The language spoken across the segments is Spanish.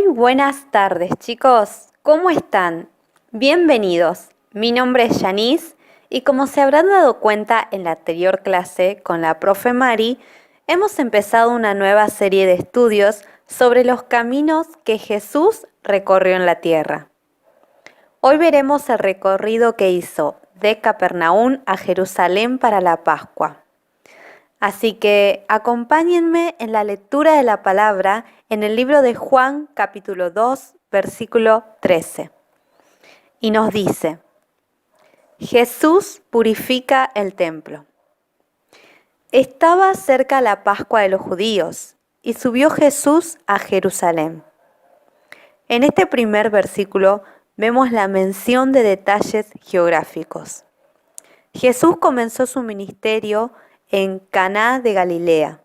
Muy buenas tardes, chicos. ¿Cómo están? Bienvenidos. Mi nombre es Yanis y como se habrán dado cuenta en la anterior clase con la profe Mari, hemos empezado una nueva serie de estudios sobre los caminos que Jesús recorrió en la tierra. Hoy veremos el recorrido que hizo de Capernaum a Jerusalén para la Pascua. Así que acompáñenme en la lectura de la palabra en el libro de Juan, capítulo 2, versículo 13. Y nos dice: Jesús purifica el templo. Estaba cerca la Pascua de los judíos y subió Jesús a Jerusalén. En este primer versículo vemos la mención de detalles geográficos. Jesús comenzó su ministerio en Caná de Galilea.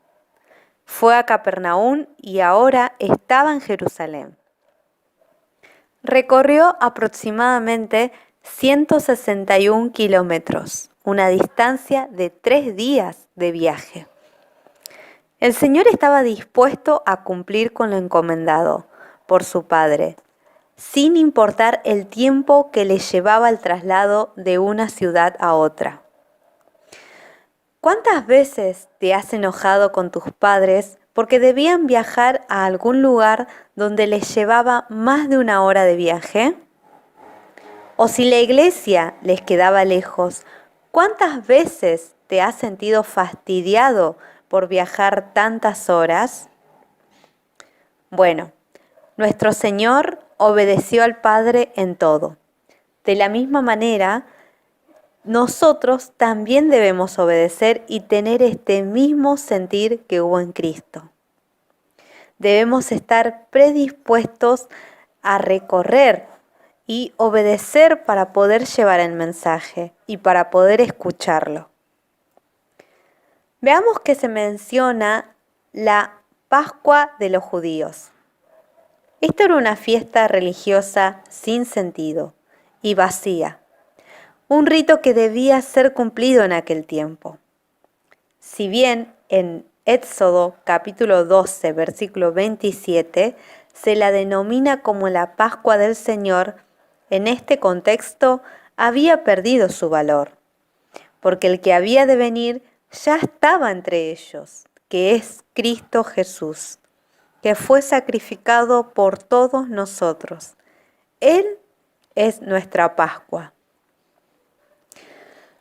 Fue a Capernaum y ahora estaba en Jerusalén. Recorrió aproximadamente 161 kilómetros, una distancia de 3 días de viaje. El Señor estaba dispuesto a cumplir con lo encomendado por su Padre, sin importar el tiempo que le llevaba el traslado de una ciudad a otra. ¿Cuántas veces te has enojado con tus padres porque debían viajar a algún lugar donde les llevaba más de 1 hora de viaje? O si la iglesia les quedaba lejos, ¿cuántas veces te has sentido fastidiado por viajar tantas horas? Bueno, nuestro Señor obedeció al Padre en todo. De la misma manera, nosotros también debemos obedecer y tener este mismo sentir que hubo en Cristo. Debemos estar predispuestos a recorrer y obedecer para poder llevar el mensaje y para poder escucharlo. Veamos que se menciona la Pascua de los judíos. Esta era una fiesta religiosa sin sentido y vacía. Un rito que debía ser cumplido en aquel tiempo. Si bien en Éxodo capítulo 12, versículo 27, se la denomina como la Pascua del Señor, en este contexto había perdido su valor, porque el que había de venir ya estaba entre ellos, que es Cristo Jesús, que fue sacrificado por todos nosotros. Él es nuestra Pascua.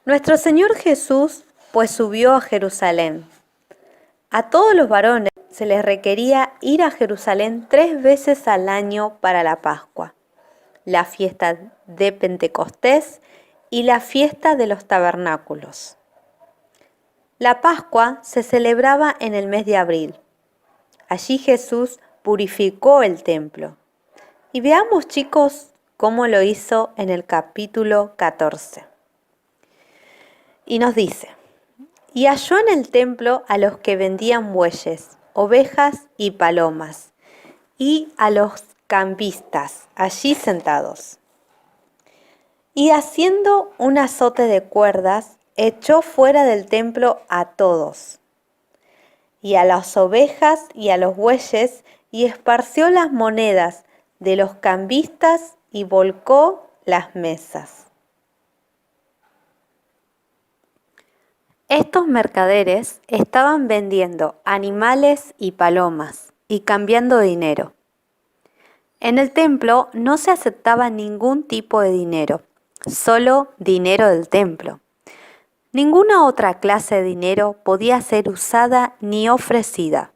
Nuestro Señor Jesús, pues subió a Jerusalén. A todos los varones se les requería ir a Jerusalén 3 veces al año para la Pascua, la fiesta de Pentecostés y la fiesta de los tabernáculos. La Pascua se celebraba en el mes de abril. Allí Jesús purificó el templo. Y veamos, chicos, cómo lo hizo en el capítulo 14. Y nos dice: y halló en el templo a los que vendían bueyes, ovejas y palomas, y a los cambistas allí sentados. Y haciendo un azote de cuerdas, echó fuera del templo a todos, y a las ovejas y a los bueyes, y esparció las monedas de los cambistas y volcó las mesas. Estos mercaderes estaban vendiendo animales y palomas y cambiando dinero. En el templo no se aceptaba ningún tipo de dinero, solo dinero del templo. Ninguna otra clase de dinero podía ser usada ni ofrecida.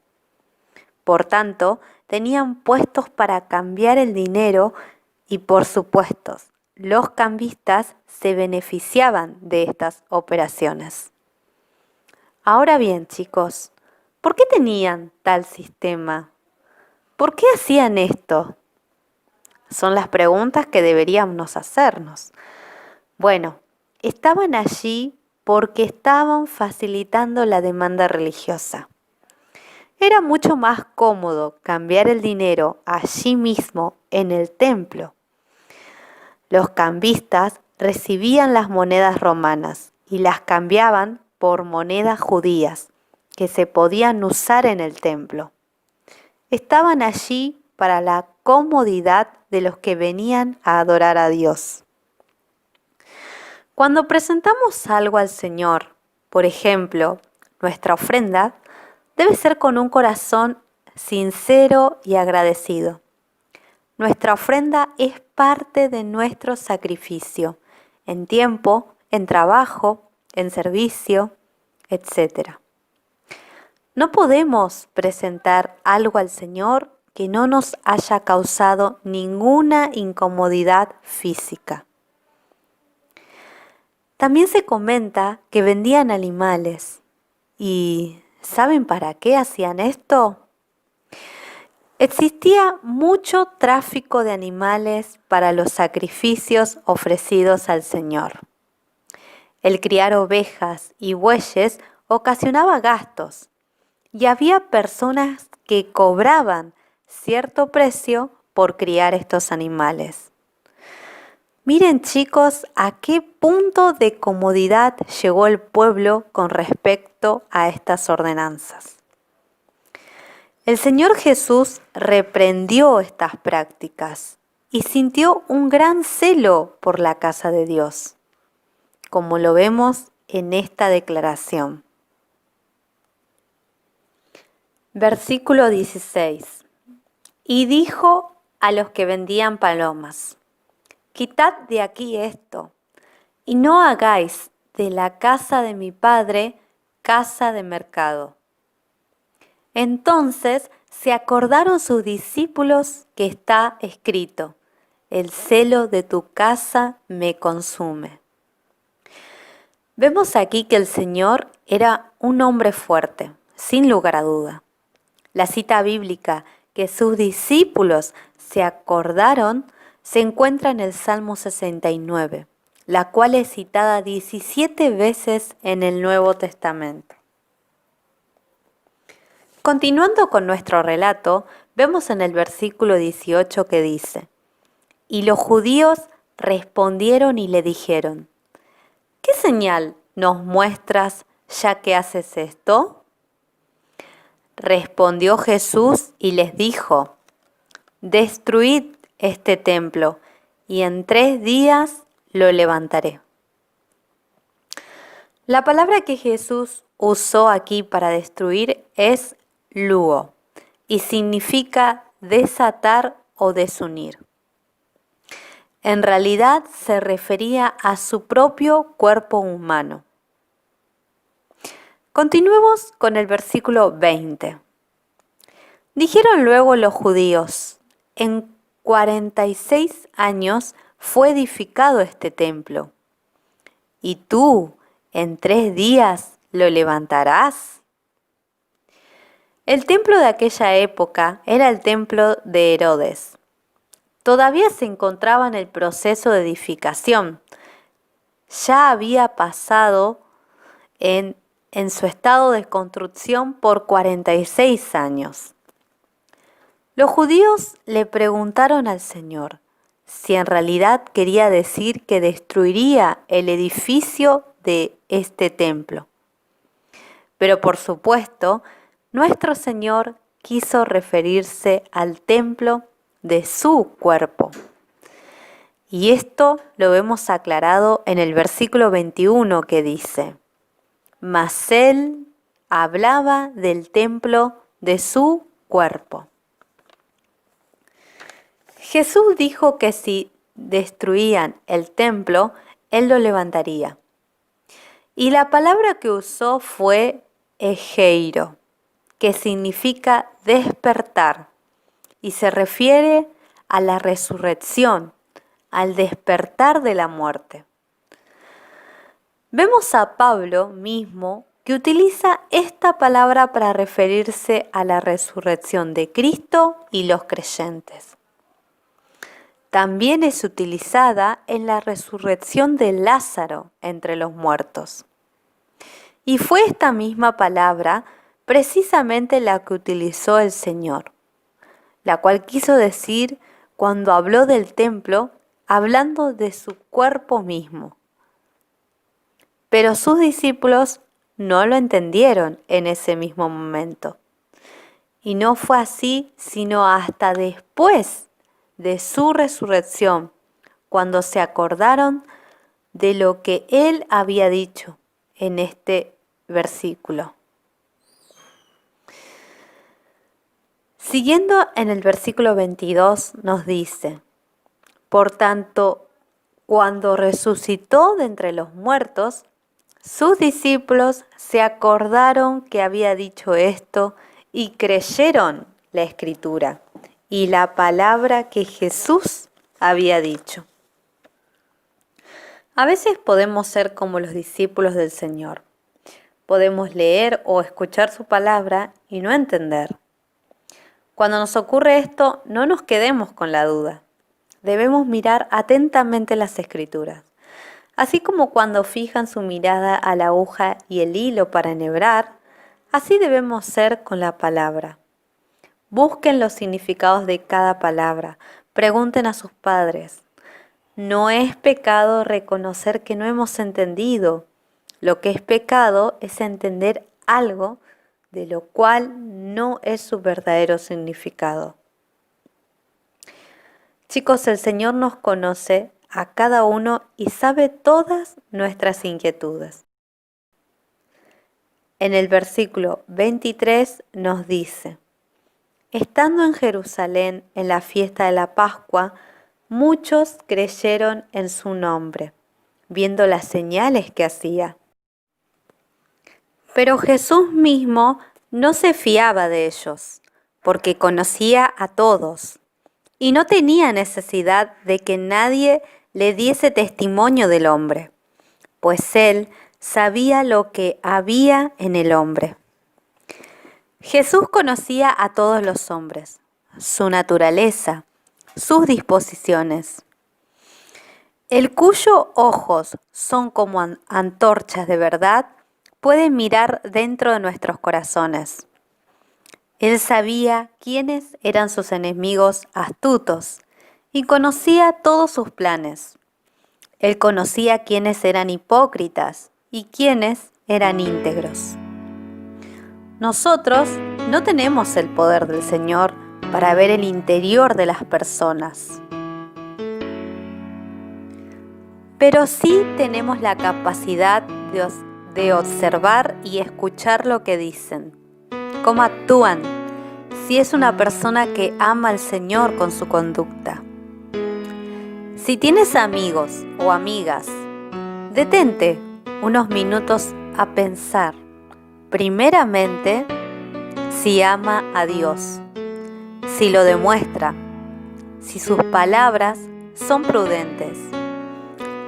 Por tanto, tenían puestos para cambiar el dinero y, por supuesto, los cambistas se beneficiaban de estas operaciones. Ahora bien, chicos, ¿por qué tenían tal sistema? ¿Por qué hacían esto? Son las preguntas que deberíamos hacernos. Bueno, estaban allí porque estaban facilitando la demanda religiosa. Era mucho más cómodo cambiar el dinero allí mismo en el templo. Los cambistas recibían las monedas romanas y las cambiaban por monedas judías que se podían usar en el templo. Estaban allí para la comodidad de los que venían a adorar a Dios. Cuando presentamos algo al Señor, por ejemplo, nuestra ofrenda, debe ser con un corazón sincero y agradecido. Nuestra ofrenda es parte de nuestro sacrificio, en tiempo, en trabajo, en servicio, etc. No podemos presentar algo al Señor que no nos haya causado ninguna incomodidad física. También se comenta que vendían animales. ¿Y saben para qué hacían esto? Existía mucho tráfico de animales para los sacrificios ofrecidos al Señor. El criar ovejas y bueyes ocasionaba gastos y había personas que cobraban cierto precio por criar estos animales. Miren, chicos, a qué punto de comodidad llegó el pueblo con respecto a estas ordenanzas. El Señor Jesús reprendió estas prácticas y sintió un gran celo por la casa de Dios, como lo vemos en esta declaración. Versículo 16. Y dijo a los que vendían palomas: quitad de aquí esto, y no hagáis de la casa de mi Padre casa de mercado. Entonces se acordaron sus discípulos que está escrito: el celo de tu casa me consume. Vemos aquí que el Señor era un hombre fuerte, sin lugar a duda. La cita bíblica que sus discípulos se acordaron se encuentra en el Salmo 69, la cual es citada 17 veces en el Nuevo Testamento. Continuando con nuestro relato, vemos en el versículo 18 que dice: y los judíos respondieron y le dijeron: ¿qué señal nos muestras ya que haces esto? Respondió Jesús y les dijo: destruid este templo, y en 3 días lo levantaré. La palabra que Jesús usó aquí para destruir es luo, y significa desatar o desunir. En realidad se refería a su propio cuerpo humano. Continuemos con el versículo 20. Dijeron luego los judíos: en 46 años fue edificado este templo, ¿y tú en 3 días lo levantarás? El templo de aquella época era el templo de Herodes. Todavía se encontraba en el proceso de edificación. Ya había pasado en su estado de construcción por 46 años. Los judíos le preguntaron al Señor si en realidad quería decir que destruiría el edificio de este templo. Pero por supuesto, nuestro Señor quiso referirse al templo de su cuerpo. Y esto lo vemos aclarado en el versículo 21 que dice: mas él hablaba del templo de su cuerpo. Jesús dijo que si destruían el templo, él lo levantaría. Y la palabra que usó fue egeiro, que significa despertar, y se refiere a la resurrección, al despertar de la muerte. Vemos a Pablo mismo que utiliza esta palabra para referirse a la resurrección de Cristo y los creyentes. También es utilizada en la resurrección de Lázaro entre los muertos. Y fue esta misma palabra precisamente la que utilizó el Señor, la cual quiso decir cuando habló del templo, hablando de su cuerpo mismo. Pero sus discípulos no lo entendieron en ese mismo momento. Y no fue así, sino hasta después de su resurrección, cuando se acordaron de lo que Él había dicho en este versículo. Siguiendo en el versículo 22 nos dice: por tanto, cuando resucitó de entre los muertos, sus discípulos se acordaron que había dicho esto y creyeron la Escritura y la palabra que Jesús había dicho. A veces podemos ser como los discípulos del Señor. Podemos leer o escuchar su palabra y no entender. Cuando nos ocurre esto, no nos quedemos con la duda. Debemos mirar atentamente las Escrituras. Así como cuando fijan su mirada a la aguja y el hilo para enhebrar, así debemos ser con la palabra. Busquen los significados de cada palabra. Pregunten a sus padres. No es pecado reconocer que no hemos entendido. Lo que es pecado es entender algo de lo cual no es su verdadero significado. Chicos, el Señor nos conoce a cada uno y sabe todas nuestras inquietudes. En el versículo 23 nos dice: estando en Jerusalén en la fiesta de la Pascua, muchos creyeron en su nombre, viendo las señales que hacía. Pero Jesús mismo no se fiaba de ellos, porque conocía a todos, y no tenía necesidad de que nadie le diese testimonio del hombre, pues él sabía lo que había en el hombre. Jesús conocía a todos los hombres, su naturaleza, sus disposiciones. El cuyo ojos son como antorchas de verdad, puede mirar dentro de nuestros corazones. Él sabía quiénes eran sus enemigos astutos y conocía todos sus planes. Él conocía quiénes eran hipócritas y quiénes eran íntegros. Nosotros no tenemos el poder del Señor para ver el interior de las personas, pero sí tenemos la capacidad de observar y escuchar lo que dicen, cómo actúan, si es una persona que ama al Señor con su conducta. Si tienes amigos o amigas, detente unos minutos a pensar, primeramente, si ama a Dios, si lo demuestra, si sus palabras son prudentes,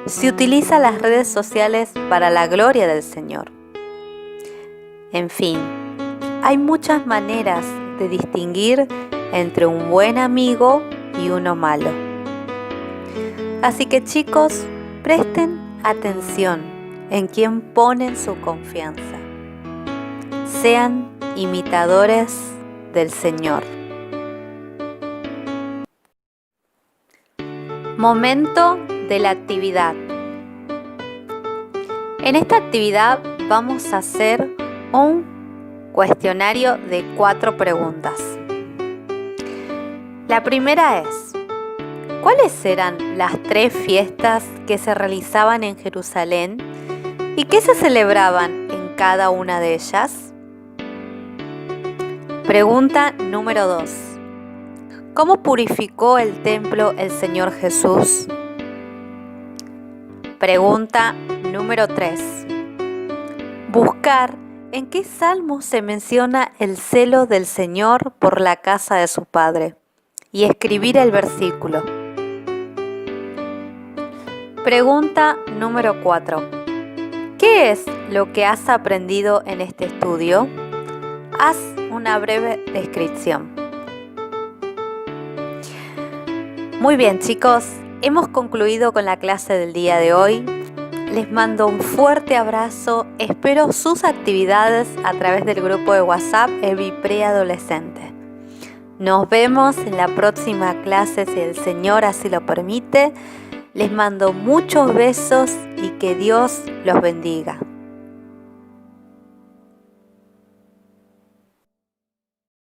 si utiliza las redes sociales para la gloria del Señor. En fin, hay muchas maneras de distinguir entre un buen amigo y uno malo. Así que chicos, presten atención en quién ponen su confianza. Sean imitadores del Señor. Momento de la actividad. En esta actividad vamos a hacer un cuestionario de 4 preguntas. La primera es: ¿cuáles eran las 3 fiestas que se realizaban en Jerusalén y qué se celebraban en cada una de ellas? Pregunta número 2. ¿Cómo purificó el templo el Señor Jesús? Pregunta número 3. Buscar en qué salmo se menciona el celo del Señor por la casa de su Padre y escribir el versículo. Pregunta número 4. ¿Qué es lo que has aprendido en este estudio? Haz una breve descripción. Muy bien, chicos, hemos concluido con la clase del día de hoy. Les mando un fuerte abrazo. Espero sus actividades a través del grupo de WhatsApp Evi Preadolescente. Nos vemos en la próxima clase si el Señor así lo permite. Les mando muchos besos y que Dios los bendiga.